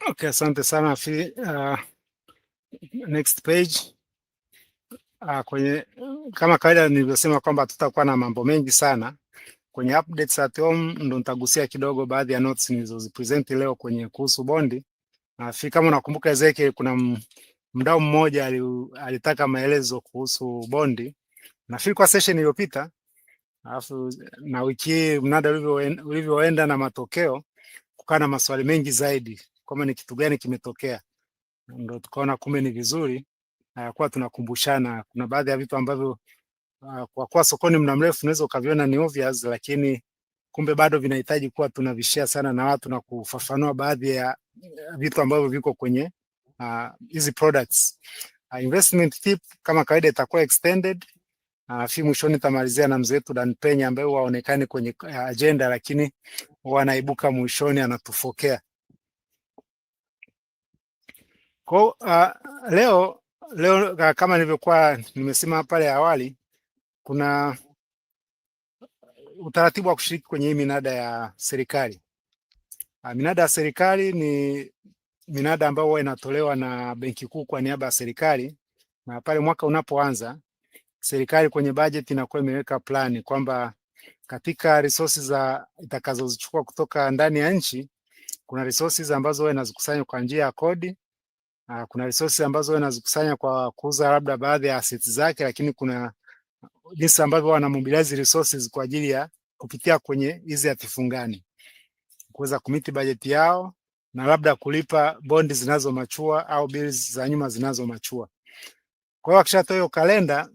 Okay, asante sana next page. Kwenye kama kawaida nilivyosema kwamba tutakuwa na mambo mengi sana kwenye updates at home, ndo nitagusia kidogo baadhi ya notes nilizozipresent leo kwenye kuhusu bondi. Nafikiri kama unakumbuka Ezekiel, kuna mdau mmoja alitaka maelezo kuhusu bondi, nafikiri kwa session iliyopita, alafu na wiki hii mnada ulivyoenda na matokeo, kukaa na maswali mengi zaidi kama ni kitu gani kimetokea, ndo tukaona kumbe ni vizuri kuwa tunakumbushana. Kuna baadhi ya vitu ambavyo kwa kuwa sokoni muda mrefu unaweza ukaviona ni obvious, lakini kumbe bado vinahitaji kuwa tunavishare sana na watu na kufafanua baadhi ya vitu ambavyo viko kwenye hizi products. Investment tip kama kawaida itakuwa extended. Mwishoni nitamalizia na mzee wetu Dan Penya ambaye haonekani kwenye agenda, lakini wanaibuka mwishoni anatufokea. Kwa leo kama nilivyokuwa nimesema pale awali, kuna utaratibu wa kushiriki kwenye hii minada ya serikali. Minada ya serikali ni minada ambayo huwa inatolewa na Benki Kuu kwa niaba ya serikali, na pale mwaka unapoanza serikali kwenye bajeti inakuwa imeweka plani kwamba katika resources itakazozichukua kutoka ndani ya nchi, kuna resources ambazo huwa inazikusanya kwa njia ya kodi. Kuna resources ambazo huwa inazikusanya kwa kuuza labda baadhi ya assets zake, lakini kuna jinsi ambavyo wana mobilize resources kwa ajili ya kupitia kwenye hizi hatifungani kuweza kumiti bajeti yao na labda kulipa bondi zinazomachua au bills za nyuma zinazomachua. Kwa hiyo akishatoa hiyo kalenda,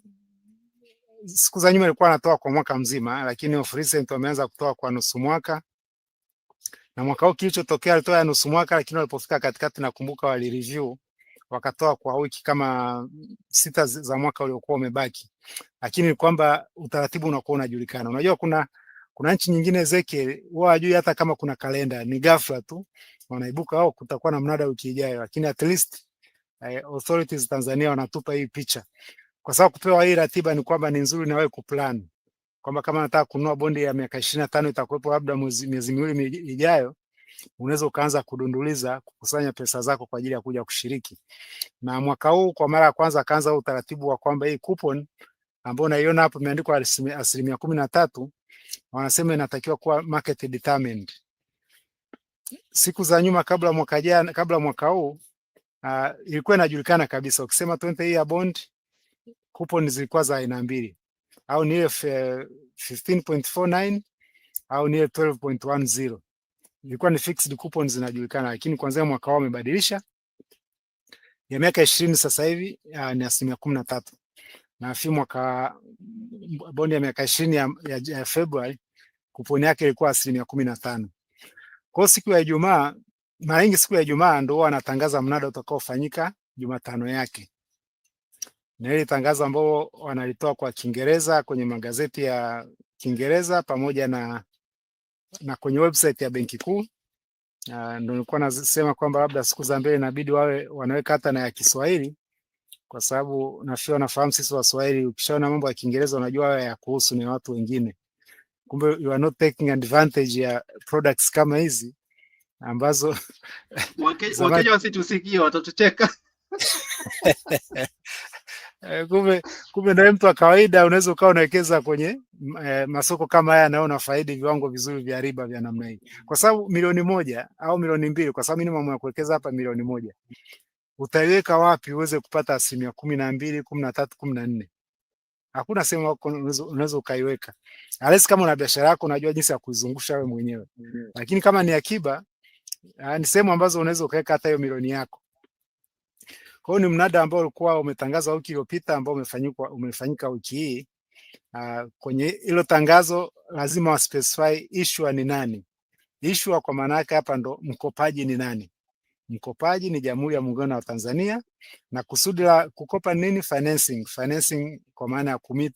siku za nyuma ilikuwa anatoa kwa mwaka mzima, lakini of recent wameanza kutoa kwa nusu mwaka. Na mwaka huu kilichotokea alitoa ya nusu mwaka, lakini walipofika katikati nakumbuka wali review wakatoa kwa wiki kama 6 za mwaka uliokuwa umebaki. Lakini ni kwamba utaratibu unakuwa unajulikana. Unajua kuna nchi nyingine Ezekiel wao hajui hata kama kuna kalenda, ni ghafla tu wanaibuka wao kutakuwa na mnada wiki ijayo, lakini at least authorities Tanzania wanatupa hii picha. Kwa sababu kupewa hii ratiba ni kwamba ni nzuri na wewe kuplan kwamba kama nataka kununua bondi ya miaka 25 itakuwepo labda miezi miwili ijayo, unaweza ukaanza kudunduliza kukusanya pesa zako kwa ajili ya kuja kushiriki. Na mwaka huu kwa mara ya kwanza akaanza utaratibu wa kwamba hii coupon ambayo unaiona hapo imeandikwa 13%, wanasema inatakiwa kuwa market determined. Siku za nyuma kabla mwaka huu ilikuwa inajulikana kabisa, ukisema 20 year bond coupon zilikuwa za aina mbili, au ni 15.49 au ni 12.10. Ilikuwa ni fixed coupon zinajulikana, lakini kuanzia mwaka wao wamebadilisha. Ya miaka 20 sasa hivi ni 13%. Na mwaka bondi ya miaka 20 ya February kuponi yake ilikuwa 15%. Kwa siku ya Ijumaa, mara nyingi siku ya Ijumaa ndio wanatangaza mnada utakaofanyika Jumatano yake. Na ile tangazo ambao wanalitoa kwa Kiingereza kwenye magazeti ya Kiingereza pamoja na kwenye website ya Benki Kuu. Ndio nilikuwa nasema kwamba labda siku za mbele inabidi wawe wanaweka hata na ya Kiswahili, kwa sababu nafahamu sisi Waswahili ukishaona mambo ya Kiingereza unajua haya ya kuhusu ni watu wengine. Kumbe you are not taking advantage ya products kama hizi ambazo Wakenya wasitusikie watatucheka. Kumbe ndio mtu wa kawaida unaweza ukawa unawekeza kwenye masoko kama haya na unafaidi viwango vizuri vya riba vya namna hii. Kwa sababu milioni 1 au milioni 2, kwa sababu minimum ya kuwekeza hapa milioni 1. Utaiweka wapi uweze kupata 12%, 13%, 14%? Hakuna sehemu unaweza ukaiweka. Unless kama una biashara yako unajua jinsi ya kuizungusha wewe mwenyewe. Lakini kama ni akiba, ni sehemu ambazo unaweza ukaweka hata hiyo milioni yako. Kwa hiyo ni mnada ambao ulikuwa umetangazwa wiki iliyopita ambao umefanyika wiki hii. Kwenye hilo tangazo lazima wa specify issuer ni nani. Issuer kwa maana yake hapa ndo mkopaji ni nani. Mkopaji ni Jamhuri ya Muungano wa Tanzania, na kusudi la kukopa nini? Financing kwa maana ya kumit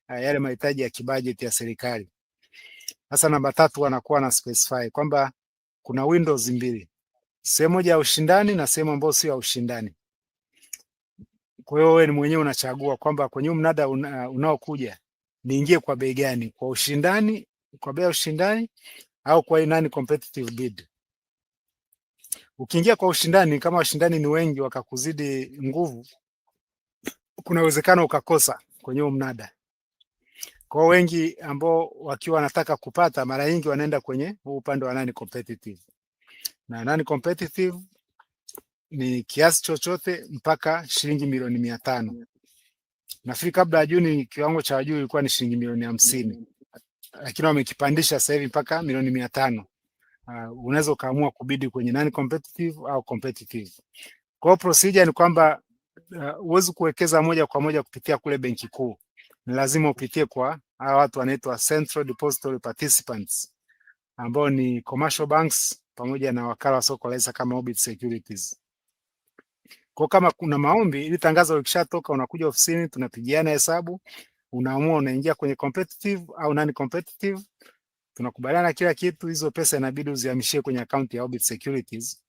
yale mahitaji ya kibajeti ya serikali. Sasa namba 3 wanakuwa na specify kwamba kuna windows mbili, sehemu moja ya ushindani na sehemu ambayo sio ya ushindani. Kwa hiyo wewe ni mwenyewe unachagua kwamba kwenye mnada unaokuja niingie kwa bei gani, kwa ushindani, kwa bei ya ushindani au kwa nani competitive bid. Ukiingia kwa ushindani, kama washindani ni wengi wakakuzidi nguvu, kuna uwezekano ukakosa kwenye huo mnada. Kwa wengi ambao wakiwa wanataka kupata, mara nyingi wanaenda kwenye upande wa non competitive, na non competitive ni kiasi chochote mpaka shilingi milioni 500. Nafikiri kabla ya Juni kiwango cha juu ilikuwa ni shilingi milioni 50, lakini wamekipandisha sasa hivi mpaka milioni 500. Unaweza ukaamua kubidi kwenye non competitive au competitive. Kwa hiyo procedure ni kwamba huwezi kuwekeza moja kwa moja kupitia kule benki kuu, ni lazima upitie kwa hawa watu wanaitwa Central Depository Participants ambao ni commercial banks pamoja na wakala wa soko la hisa kama Orbit Securities. Kwa kama kuna maombi, ili tangazo likishatoka, unakuja ofisini, tunapigiana hesabu, unaamua unaingia kwenye competitive au non competitive, tunakubaliana kila kitu. Hizo pesa inabidi uzihamishie kwenye akaunti ya Orbit Securities,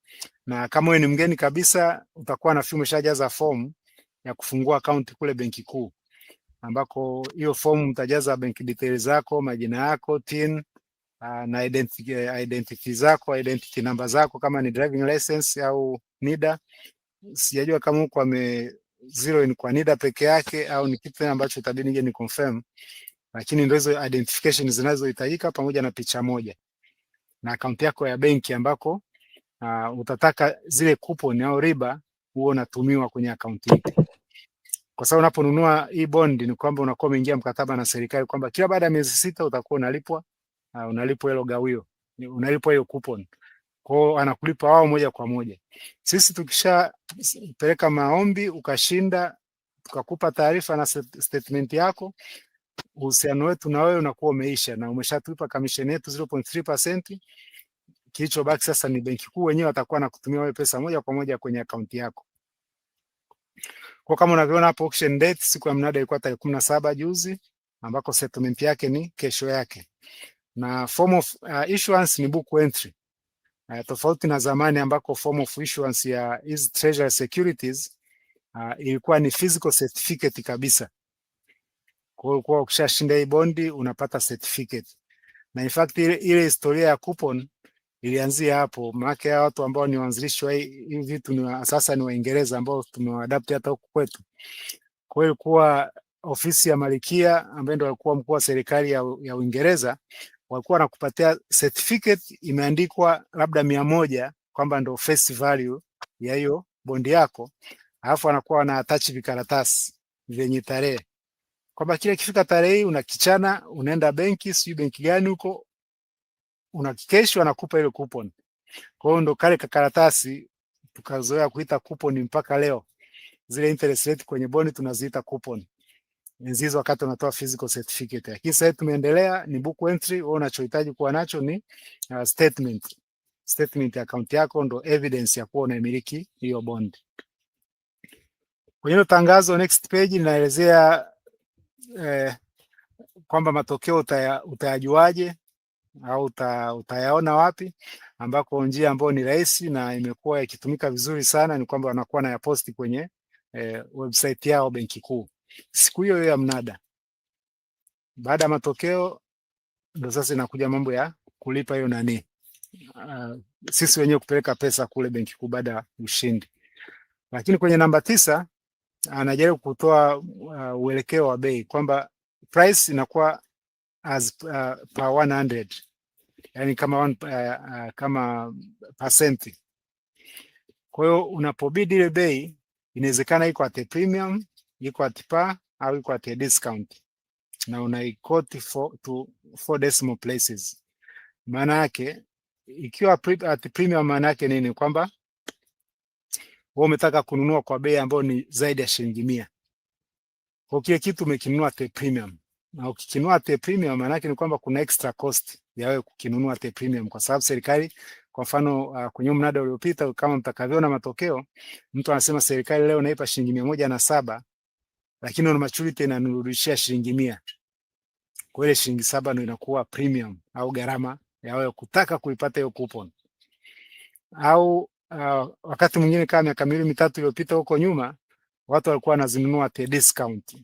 na kama wewe ni mgeni kabisa, utakuwa na umeshajaza fomu ya kufungua akaunti kule benki kuu, ambako hiyo fomu mtajaza bank details zako, majina yako, TIN, na identity zako, identity number zako kama ni driving license au NIDA. Sijajua kama huko zero ni kwa NIDA peke yake au ni kitu ambacho itabidi nije ni confirm, lakini ndio hizo identification zinazohitajika pamoja na picha moja na akaunti yako ya benki, ambako utataka zile coupon au riba huo unatumiwa kwenye akaunti hii. Kwa sababu unaponunua hii bond ni kwamba unakuwa umeingia mkataba na serikali kwamba kila baada ya miezi 6 utakuwa unalipwa hilo gawio, unalipwa hiyo coupon. Kwa hiyo anakulipa wao moja kwa moja. Sisi tukishapeleka maombi ukashinda, tukakupa taarifa na statement yako, uhusiano wetu na wewe unakuwa umeisha na umeshatupa commission yetu 0.3%. Kilichobaki sasa ni benki kuu wenyewe watakuwa na kutumia wewe pesa moja kwa moja kwenye akaunti yako. Kwa kama unavyoona hapo, auction date siku ya mnada ilikuwa tarehe 17 juzi, ambako settlement yake ni kesho yake, na form of issuance ni book entry. Tofauti na zamani ambako form of issuance ya hizi treasury securities ilikuwa ni physical certificate kabisa. Kwa hiyo kwa ukishashinda hii bondi unapata certificate, na in fact ile historia ya coupon ilianzia hapo. Maana watu ambao ni waanzilishi wa hivi vitu ni sasa ni Waingereza ambao tumewaadapt hata huku kwetu. Kwa hiyo ilikuwa ofisi ya Malkia ambaye ndio alikuwa mkuu wa serikali ya Uingereza, walikuwa wanakupatia certificate imeandikwa labda 100 kwamba ndio face value ya hiyo bondi yako, alafu wanakuwa wana attach vikaratasi vyenye tarehe kwamba kile kifika tarehe hii unakichana, unaenda benki, sio benki gani huko, unakikesha, wanakupa ile coupon. Kwa hiyo ndo kale karatasi tukazoea kuita coupon mpaka leo. Zile interest rate kwenye bond tunaziita coupon. Nzizo wakati unatoa physical certificate. Lakini sasa tumeendelea ni book entry, wewe unachohitaji kuwa nacho ni statement. Statement ya account yako ndo evidence ya kuwa unamiliki hiyo bond. Kwenye tangazo next page linaelezea kwamba matokeo utayajuaje au utayaona wapi, ambako njia ambayo ni rahisi na imekuwa ikitumika vizuri sana ni kwamba wanakuwa na yaposti kwenye website yao benki kuu siku hiyo ya mnada. Baada ya matokeo ndio sasa inakuja mambo ya kulipa hiyo nani, sisi wenyewe kupeleka pesa kule benki kuu baada ya ushindi. Lakini kwenye namba 9 anajaribu kutoa uelekeo wa bei kwamba price inakuwa as per 100, yani kama kama percent. Kwa hiyo unapobidi ile bei inawezekana iko at a premium, iko at par au iko at a discount, na unaikoti to 4 decimal places. Maana yake ikiwa at premium, maana yake nini? Kwamba wewe umetaka kununua kwa bei ambayo ni zaidi ya shilingi 100. Kwa kile kitu umekinunua at premium, na ukikinunua at premium maana yake ni kwamba kuna extra cost ya wewe kukinunua at premium, kwa sababu serikali, kwa mfano kwenye mnada uliopita kama mtakavyoona matokeo, mtu anasema serikali leo naipa shilingi 107, lakini on maturity inanurudishia shilingi 100. Kwa ile shilingi 7 ndio inakuwa premium au gharama ya wewe kutaka kuipata hiyo coupon. Au wakati mwingine kama miaka 2-3 iliyopita huko nyuma, watu walikuwa wanazinunua at discount,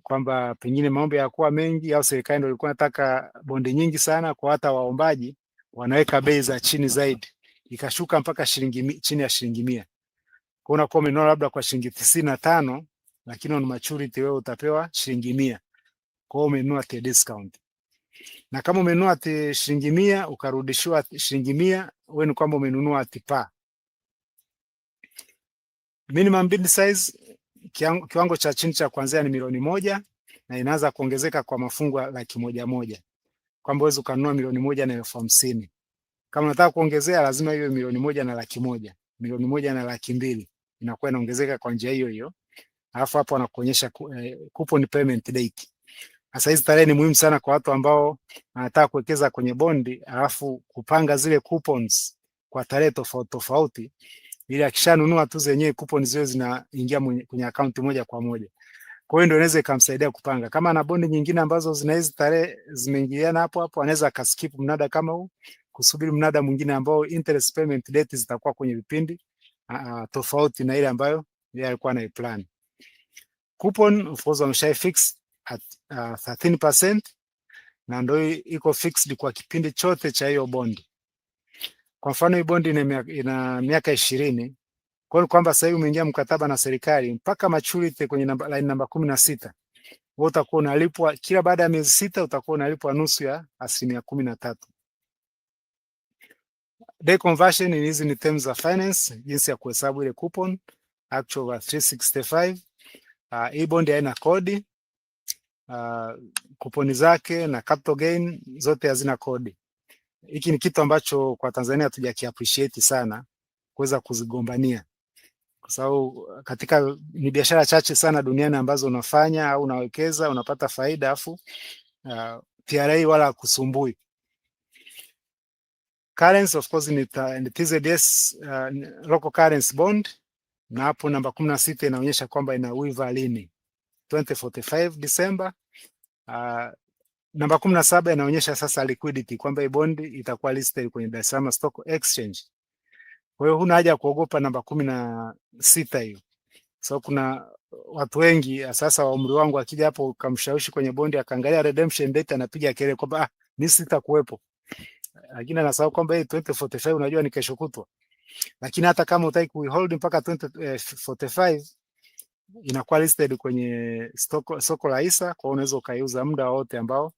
kwamba pengine maombi yakuwa mengi au serikali ndio ilikuwa inataka bondi nyingi sana, kwa hata waombaji wanaweka bei za chini zaidi ikashuka mpaka chini ya shilingi 100. Kwa unakuwa umenunua labda kwa shilingi 95, lakini on maturity wewe utapewa shilingi 100. Kwa hiyo umenunua at discount. Na kama umenunua at shilingi 100 ukarudishiwa shilingi 100, wewe ni kwamba umenunua at par. Minimum bid size, kiwango cha chini cha kuanzia ni milioni 1 na inaanza kuongezeka kwa mafungu ya 100,000. Kwamba uweze kununua milioni 1 na 50,000. Kama unataka kuongezea lazima iwe milioni 1 na 100,000, milioni 1 na 200,000, inakuwa inaongezeka kwa njia hiyo hiyo. Alafu hapo wanakuonyesha coupon payment date. Sasa hizi tarehe ni muhimu sana kwa watu ambao wanataka kuwekeza kwenye bondi, alafu kupanga zile coupons kwa tarehe tofauti tofauti, ili akishanunua tu zenyewe coupons zile zinaingia kwenye akaunti moja kwa moja. Kwa hiyo ndio inaweza ikamsaidia kupanga. Kama ana bondi nyingine ambazo zina hizi tarehe zimeingiliana hapo hapo, anaweza akaskip mnada kama huu, kusubiri mnada mwingine ambao interest payment date zitakuwa kwenye vipindi tofauti na ile ambayo yeye alikuwa anaiplan. Coupon of course wameshai fix at 13%, na ndio iko fixed kwa kipindi chote cha hiyo bondi. Kwa mfano hii bondi ina miaka 20. Kwa hiyo kwamba sasa hivi umeingia mkataba na serikali mpaka maturity kwenye line namba 16. Wewe utakuwa unalipwa kila baada ya miezi 6, utakuwa unalipwa nusu ya 13%. Day conversion hizi ni terms of finance, jinsi ya kuhesabu ile coupon actual over 365. Hii bondi haina kodi. Kuponi zake na capital gain zote hazina kodi. Hiki ni kitu ambacho kwa Tanzania hatujaki appreciate sana kuweza kuzigombania, kwa sababu ni biashara chache sana duniani ambazo unafanya au unawekeza unapata faida afu TRA wala kusumbui. Currency of course ni TZS local currency bond, na hapo namba 16 inaonyesha kwamba ina wiva lini 2045 December. Namba 17 inaonyesha sasa liquidity kwamba hii bond itakuwa listed kwenye Dar es Salaam Stock Exchange. Kwa hiyo huna haja ya kuogopa namba 16 hiyo. So kuna watu wengi sasa wa umri wangu akija hapo ukamshawishi kwenye bondi akaangalia redemption date anapiga kelele kwamba mimi sitakuwepo. Lakini anasahau kwamba hii 2045 unajua ni kesho kutwa. Lakini hata kama utaki kuhold mpaka 2045 inakuwa listed kwenye soko la hisa, kwa unaweza ukaiuza muda wote ambao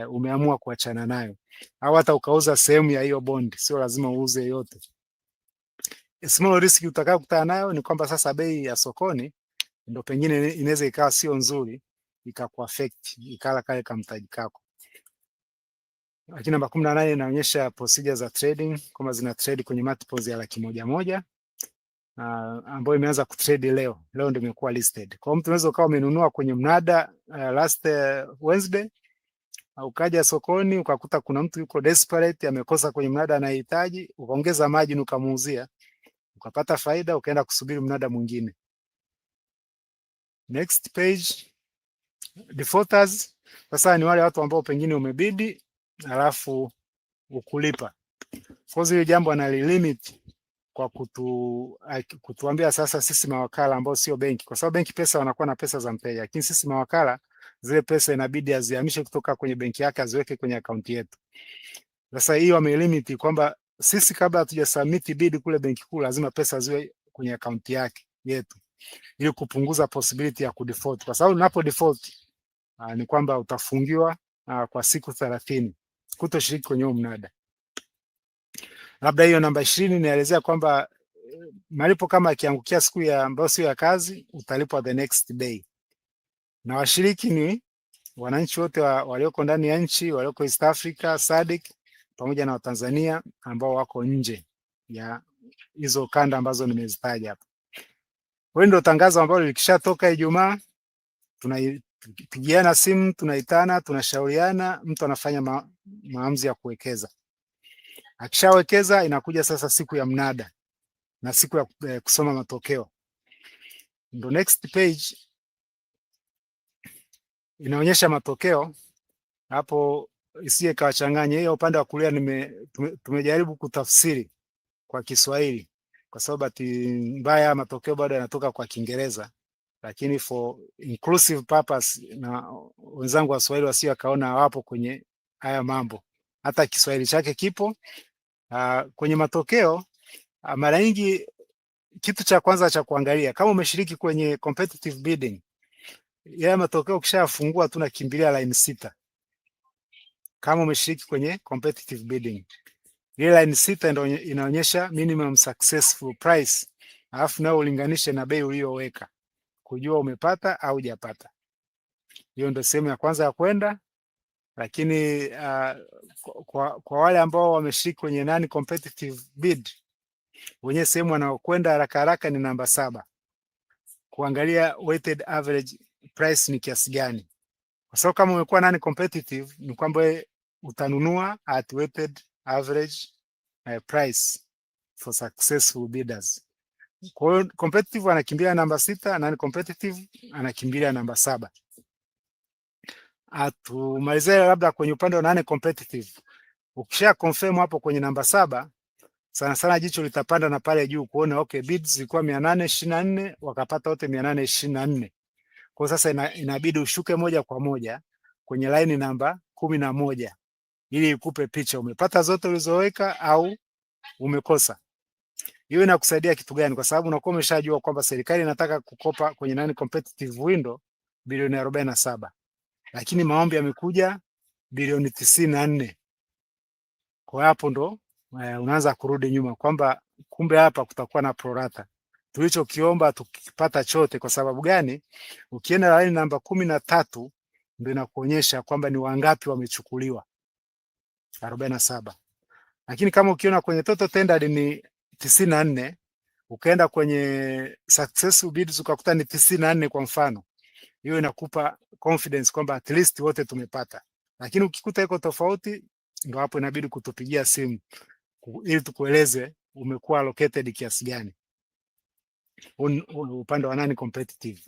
umeamua kuachana nayo, au hata ukauza sehemu ya hiyo bond, sio lazima uuze yote. Small risk utakayokutana nayo ni kwamba sasa bei ya sokoni ndio pengine inaweza ikawa sio nzuri, ikakuaffect, ikala kale kamtaji kako. Lakini namba 18 inaonyesha procedure za trading kama zina trade kwenye multiples ya 100,000 ambayo imeanza kutrade leo ndio imekuwa listed. Kwa mtu unaweza ukawa umenunua kwenye mnada last Wednesday, ukaja sokoni ukakuta kuna mtu yuko desperate amekosa kwenye mnada anahitaji, ukaongeza margin ukamuuzia, ukapata faida, ukaenda kusubiri mnada mwingine. Next page, defaulters. Sasa ni wale watu ambao pengine umebidi alafu ukulipa. Kwa hiyo jambo analilimit kwa kutuambia sasa sisi mawakala ambao sio benki, kwa sababu benki pesa wanakuwa na pesa za mteja, lakini sisi mawakala zile pesa inabidi azihamishe kutoka kwenye benki yake aziweke kwenye akaunti yetu. Sasa hiyo wamelimit kwamba sisi kabla hatuja submit bid kule benki kuu lazima pesa ziwe kwenye akaunti yake yetu, ili kupunguza possibility ya kudefault, kwa sababu unapo default ni kwamba utafungiwa kwa siku 30 kutoshiriki kwenye mnada. Labda hiyo namba 20 inaelezea kwamba malipo kama akiangukia siku ya ambayo sio ya kazi utalipwa the next day. Na washiriki ni wananchi wote walioko ndani ya nchi, walioko East Africa, SADC, pamoja na Watanzania ambao wako nje ya hizo kanda ambazo nimezitaja hapa. Wewe ndio tangazo ambalo likishatoka Ijumaa, tunapigiana simu, tunaitana, tunashauriana, mtu anafanya maamuzi ya kuwekeza. Akishawekeza inakuja sasa siku ya mnada na siku ya kusoma matokeo. Ndio next page inaonyesha matokeo hapo, isiye kawachanganya. Hiyo upande wa kulia tumejaribu kutafsiri kwa Kiswahili kwa sababu bahati mbaya matokeo bado yanatoka kwa Kiingereza, lakini for inclusive purpose na wenzangu wa Swahili wasio kaona hawapo kwenye haya mambo, hata Kiswahili chake kipo Kwenye matokeo mara nyingi kitu cha kwanza cha kuangalia kama umeshiriki kwenye competitive bidding, yale matokeo ukishafungua tu nakimbilia line 6. Kama umeshiriki kwenye competitive bidding, ile line 6 ndio inaonyesha minimum successful price, alafu nao ulinganishe na bei uliyoweka kujua umepata au hujapata. Hiyo ndio sehemu ya kwanza ya kwenda, lakini kwa wale ambao wameshiriki kwenye non competitive bid, wenye sehemu wanaokwenda haraka haraka ni namba 7, kuangalia weighted average price ni kiasi gani, kwa sababu kama umekuwa non competitive ni kwamba utanunua at weighted average price for successful bidders. Kwa hiyo competitive anakimbilia namba 6, non competitive anakimbilia namba 7. Atumalizie labda kwenye upande wa non competitive. Ukisha confirm hapo kwenye namba 7, sana sana jicho litapanda na pale juu kuona okay, bids zilikuwa 824 wakapata wote 824. Kwa sasa inabidi ushuke moja kwa moja kwenye line namba 11 ili ikupe picha umepata zote ulizoweka au umekosa. Hiyo inakusaidia kitu gani? Kwa sababu unakuwa umeshajua kwamba serikali inataka kukopa kwenye non competitive window bilioni 47, lakini maombi yamekuja bilioni 94. Kwa hapo ndo unaanza kurudi nyuma kwamba kumbe hapa kutakuwa na prorata. Tulichokiomba tukipata chote. Kwa sababu gani? Ukienda line namba 13 ndio inakuonyesha kwamba ni wangapi wamechukuliwa 47. Lakini kama ukiona kwenye total tendered ni 94, ukaenda kwenye successful bids ukakuta ni 94 kwa mfano, hiyo inakupa confidence kwamba at least wote tumepata. Lakini ukikuta iko tofauti, ndio hapo inabidi kutupigia simu ili tukueleze umekuwa allocated kiasi gani upande wa nani competitive.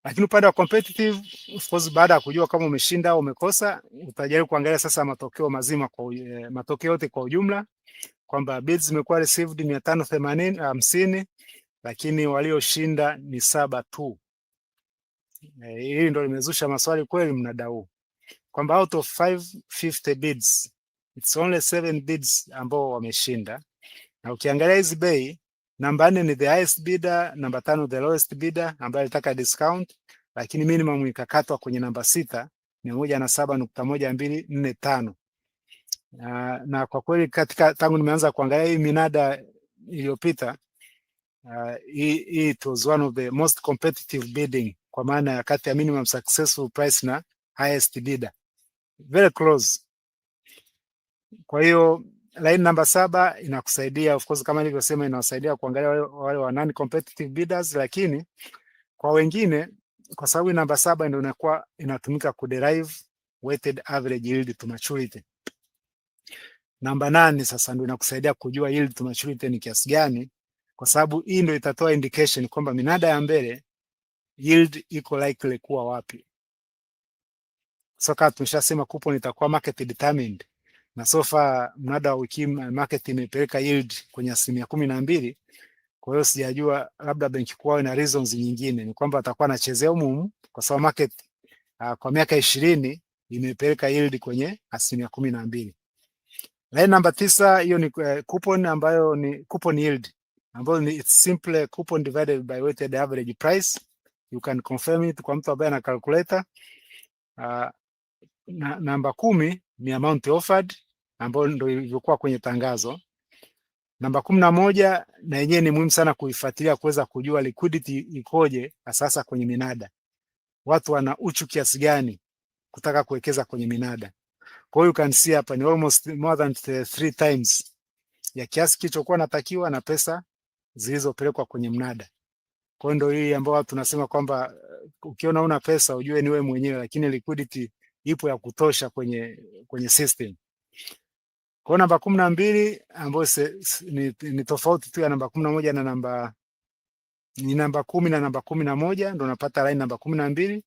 Lakini upande wa competitive, of course, baada ya kujua kama umeshinda au umekosa, utajaribu kuangalia sasa matokeo mazima kwa matokeo yote kwa ujumla, kwamba bids zimekuwa received 550, lakini walioshinda ni 7 tu. Hili ndio limezusha maswali kweli mnada huu, kwamba out of 550 bids it's only 7 bids ambao wameshinda. Na ukiangalia hizi bei, namba 4 ni the highest bidder, namba 5 the lowest bidder ambaye alitaka discount, lakini minimum ikakatwa kwenye namba 6 ni 107.1245. Na kwa kweli katika tangu nimeanza kuangalia hii minada iliyopita, it was one of the most competitive bidding, kwa maana ya kati ya minimum successful price na highest bidder, very close. Kwa hiyo line namba 7 inakusaidia, of course, kama nilivyosema, inawasaidia kuangalia wale wa non competitive bidders, lakini kwa wengine, kwa sababu namba 7 ndio inakuwa inatumika ku derive weighted average yield to maturity. Namba 8 sasa ndio inakusaidia kujua yield to maturity ni kiasi gani, kwa sababu hii ndio itatoa indication kwamba minada ya mbele yield iko likely kuwa wapi. So kama tumeshasema coupon itakuwa market determined, na so far mnada wa wiki market imepeleka yield kwenye 12%. Kwa hiyo sijajua, labda benki kuu ina reasons nyingine, ni kwamba atakuwa anachezea humu, kwa sababu market kwa miaka 20 imepeleka yield kwenye 12%. Line namba 9, hiyo ni coupon ambayo ni coupon yield, ambayo ni it's simple coupon divided by weighted average price. You can confirm it kwa mtu ambaye ana calculator. Namba 10 ni amount offered, ambayo ndio ilivyokuwa kwenye tangazo. Namba 11 na yenyewe ni muhimu sana kuifuatilia kuweza kujua liquidity ikoje sasa kwenye minada. Watu wana uchu kiasi gani kutaka kuwekeza kwenye minada. Kwa hiyo you can see hapa ni almost more than 3 times ya kiasi kilichokuwa natakiwa na pesa zilizopelekwa kwenye mnada. Kwa hiyo ndio hii ambayo tunasema kwamba ukiona una pesa ujue ni wewe mwenyewe, lakini liquidity ipo ya kutosha kwenye system. Kwa namba 12 ambayo ni tofauti tu ya namba 11 na namba 10 na namba 11, ndio unapata line namba 12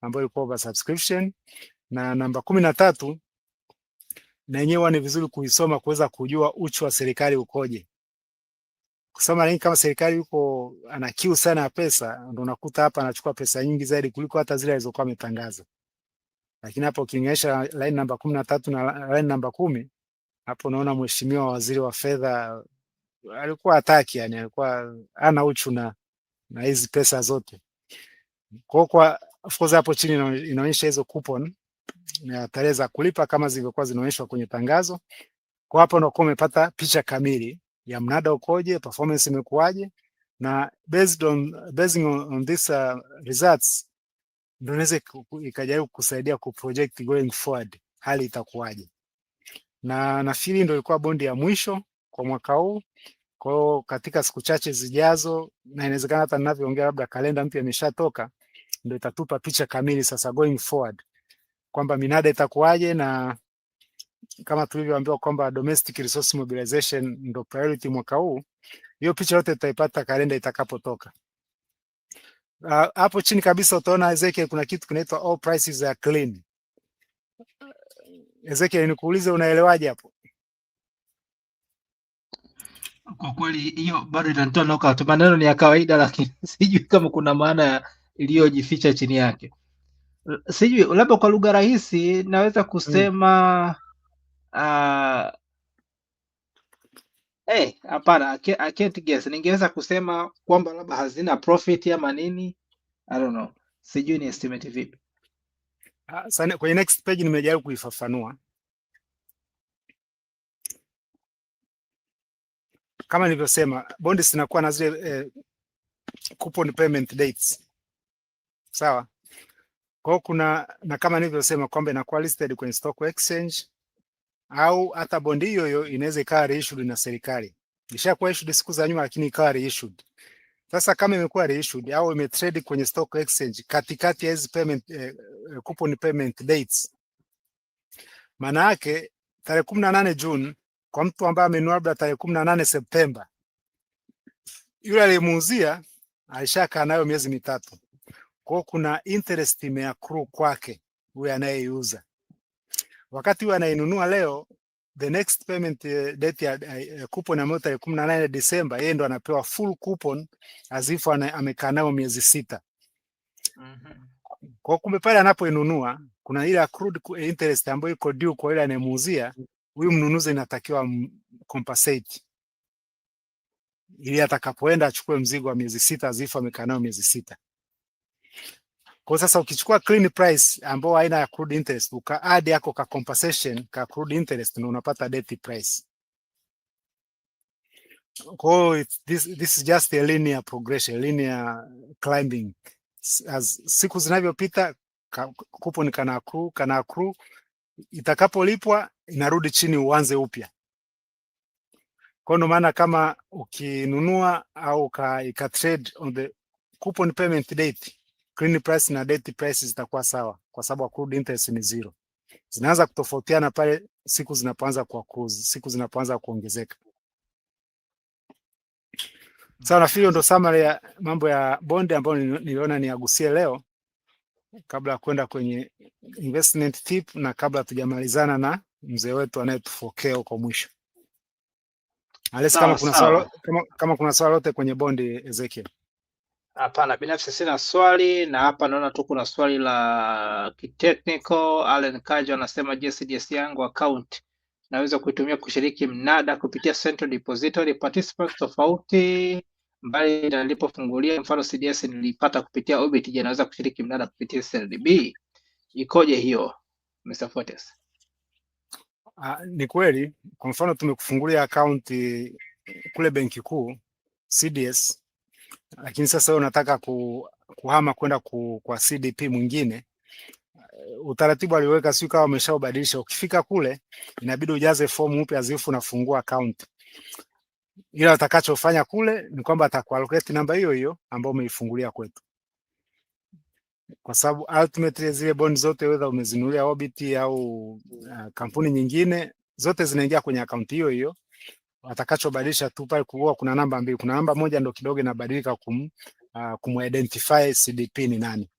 ambayo ilikuwa over subscription, na namba 13 na yenyewe ni vizuri kuisoma kuweza kujua uchu wa serikali ukoje. Kusoma line kama serikali yuko ana kiu sana ya pesa, ndio unakuta hapa anachukua pesa nyingi zaidi kuliko hata zile alizokuwa ametangaza. Lakini hapo ukiingesha line namba 13 na line namba 10, Hapo unaona mheshimiwa waziri wa fedha alikuwa hataki, yani alikuwa hana uchu na hizi pesa zote. Kwa of course hapo chini inaonyesha hizo coupon na tarehe za kulipa kama zilivyokuwa zinaonyeshwa kwenye tangazo. Kwa hapo unakuwa umepata picha kamili ya mnada ukoje, performance imekuwaje, na based on this results ndio inaweza ikajaribu kusaidia kuproject going forward hali itakuwaje. Na nafikiri ndio ilikuwa bondi ya mwisho kwa mwaka huu. Kwa hiyo katika siku chache zijazo, na inawezekana hata ninavyoongea labda kalenda mpya imeshatoka, ndio itatupa picha kamili sasa going forward kwamba minada itakuwaje, na kama tulivyoambiwa kwamba domestic resource mobilization ndio priority mwaka huu. Hiyo picha yote tutaipata kalenda itakapotoka. Hapo chini kabisa utaona Ezekiel, kuna kitu kinaitwa all prices are clean. Ezekiel, nikuulize unaelewaje hapo? Kwa kweli hiyo bado itanitoa knockout. Maneno ni ya kawaida, lakini sijui kama kuna maana iliyojificha chini yake. Sijui, labda kwa lugha rahisi naweza kusema hapana, I can't guess. Ningeweza kusema kwamba labda hazina profit ama nini. I don't know. Sijui ni estimate vipi. Sana kwenye next page nimejaribu kuifafanua. Kama nilivyosema, bondi zinakuwa na zile coupon payment dates. Sawa? Kwa hiyo kuna, na kama nilivyosema kwamba inakuwa listed kwenye stock exchange, au hata bondi hiyo inaweza ikawa reissued na serikali. Ishakuwa issued siku za nyuma, lakini ikawa reissued. Sasa kama imekuwa reissued au imetrade kwenye stock exchange katikati ya hizi payment coupon payment dates, maana yake tarehe 18 June kwa mtu ambaye amenunua labda tarehe 18 Septemba, yule aliyemuuzia alishakaa nayo miezi mitatu. Kwa kuna interest imeaccrue kwake huyu anayeuza. Wakati huyu anainunua leo, the next payment date ya coupon ambayo tarehe 18 Disemba, yeye ndo anapewa full coupon as if amekaa nayo miezi sita. Kwa kumbe pale anapoinunua kuna ile accrued interest ambayo iko due kwa ile anayemuuzia, huyu mnunuzi inatakiwa compensate ili atakapoenda achukue mzigo wa miezi sita as if amekaa nayo miezi sita. Kwa sasa ukichukua clean price ambao haina accrued interest, uka add yako ka compensation ka accrued interest, na unapata debt price. Kwa this is just a linear progression, linear climbing. As siku zinavyopita coupon kana accrue, itakapolipwa inarudi chini, uanze upya. Kwa ndo maana kama ukinunua au ka trade on the coupon payment date, clean price na debt price zitakuwa sawa, kwa sababu accrued interest ni zero. Zinaanza kutofautiana pale siku zinapoanza siku zinapoanza kuongezeka. Sawa, nafikiri ndo summary ya mambo ya bond ambayo niliona niagusie leo kabla ya kwenda kwenye investment tip na kabla tujamalizana na mzee wetu anayetufokea huko mwisho. Alesi, kama kuna swali lote kwenye bondi Ezekiel. Hapana, binafsi sina swali, na hapa naona tu kuna swali la kitechnical. Allen Kajo anasema, je, CDS yangu account naweza kuitumia kushiriki mnada kupitia Central Depository? Participants tofauti mbali na nilipofungulia, mfano CDS nilipata kupitia Orbit, je, naweza kushiriki mnada kupitia CRDB? Ikoje hiyo, Mr. Fortes? Ni kweli, kwa mfano tumekufungulia account kule benki kuu CDS, lakini sasa wewe unataka kuhama kwenda kwa CDP mwingine. Utaratibu aliweka sio kama umeshaubadilisha. Ukifika kule inabidi ujaze fomu mpya azifu unafungua account. Ila atakachofanya kule ni kwamba atakuallocate namba hiyo hiyo ambayo umeifungulia kwetu, kwa sababu ultimately zile bond zote whether umezinunulia Orbit au kampuni nyingine zote zinaingia kwenye account hiyo hiyo. Atakachobadilisha tu pale kuna namba mbili, kuna namba moja ndo kidogo inabadilika kumidentify CDP ni nani.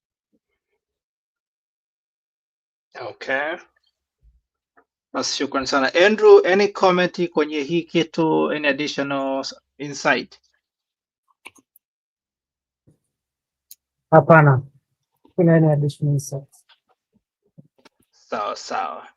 Okay. Basi shukrani sana. Andrew, any comment kwenye hii kitu, any additional insight? Hapana. Kuna any additional insight? Sawa sawa.